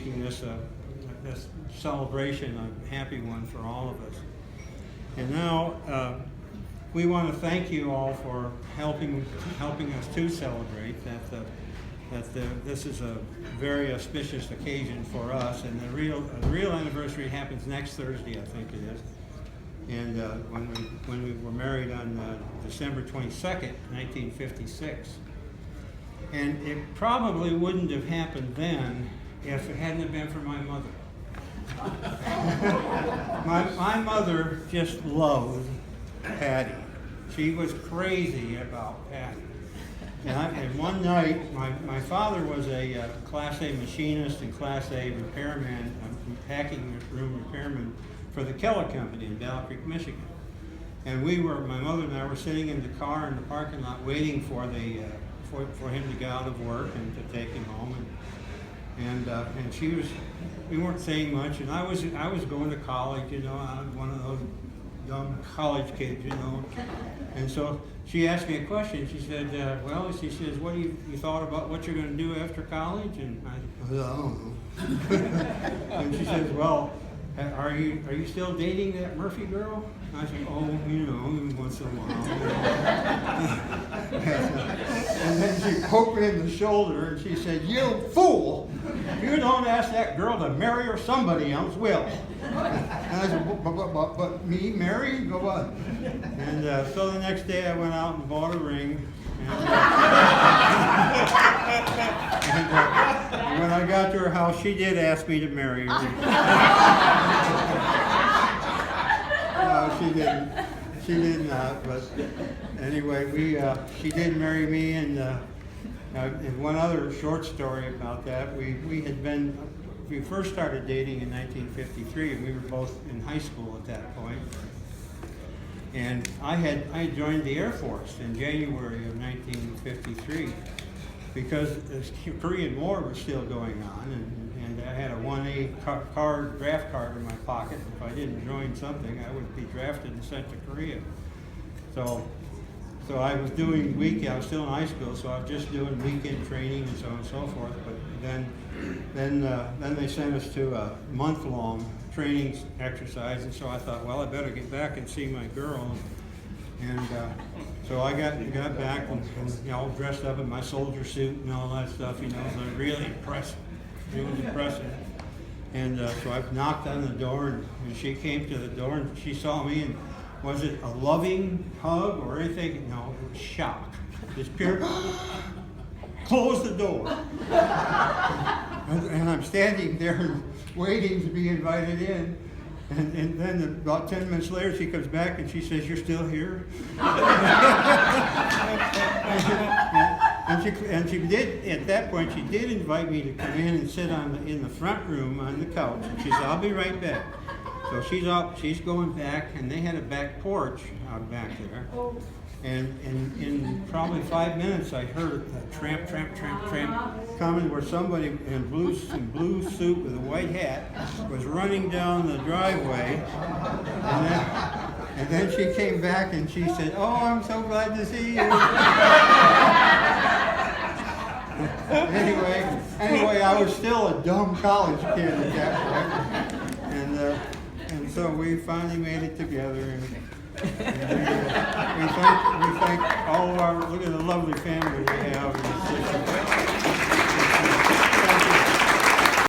making this celebration a happy one for all of us. And now we want to thank you all for helping us to celebrate this is a very auspicious occasion for us, and the real anniversary happens next Thursday, I think it is. And when we were married on December 22nd, 1956. And it probably wouldn't have happened then if it hadn't have been for my mother. My mother just loved Patty. She was crazy about Patty. And one night, my father was a Class A machinist and Class A repairman, packing room repairman for the Keller Company in Battle Creek, Michigan. And my mother and I were sitting in the car in the parking lot waiting for him to get out of work and to take him home. And we weren't saying much, and I was going to college, you know, I was one of those young college kids, you know. And so she asked me a question. She said, she says, what do you thought about what you're going to do after college? And I don't know. And she says, well, are you still dating that Murphy girl? I said, oh, you know, once in a while. And then she poked me in the shoulder and she said, you fool! You don't ask that girl to marry her, somebody else will. And I said, but me, marry? Go on. And so the next day I went out and bought a ring. And when I got to her house, she did ask me to marry her. No, she didn't. She did not. But anyway, she did marry me, and one other short story about that. We first started dating in 1953, and we were both in high school at that point. And I had joined the Air Force in January of 1953 because the Korean War was still going on, and I had a 1A draft card in my pocket. If I didn't join something, I would be drafted and sent to Korea. So I was doing I was still in high school, so I was just doing weekend training and so on and so forth. But then they sent us to a month-long training exercise, and so I thought, well, I better get back and see my girl. And so I got back and you know, dressed up in my soldier suit and all that stuff. You know, it was really impressive. It was impressive. And so I knocked on the door, and she came to the door, and she saw me, and was it a loving hug or anything? No, it was shock. Just pure, close the door. And I'm standing there waiting to be invited in. And then about 10 minutes later, she comes back and she says, "You're still here?" and she did, at that point, she did invite me to come in and sit in the front room on the couch. And she said, "I'll be right back." So she's going back, and they had a back porch out back there. And in probably 5 minutes, I heard a tramp, tramp, tramp, tramp coming where somebody in blue suit with a white hat was running down the driveway. And then she came back and she said, "Oh, I'm so glad to see you." Anyway, I was still a dumb college kid at that point. And so we finally made it together. And we thank all of look at the lovely family we have.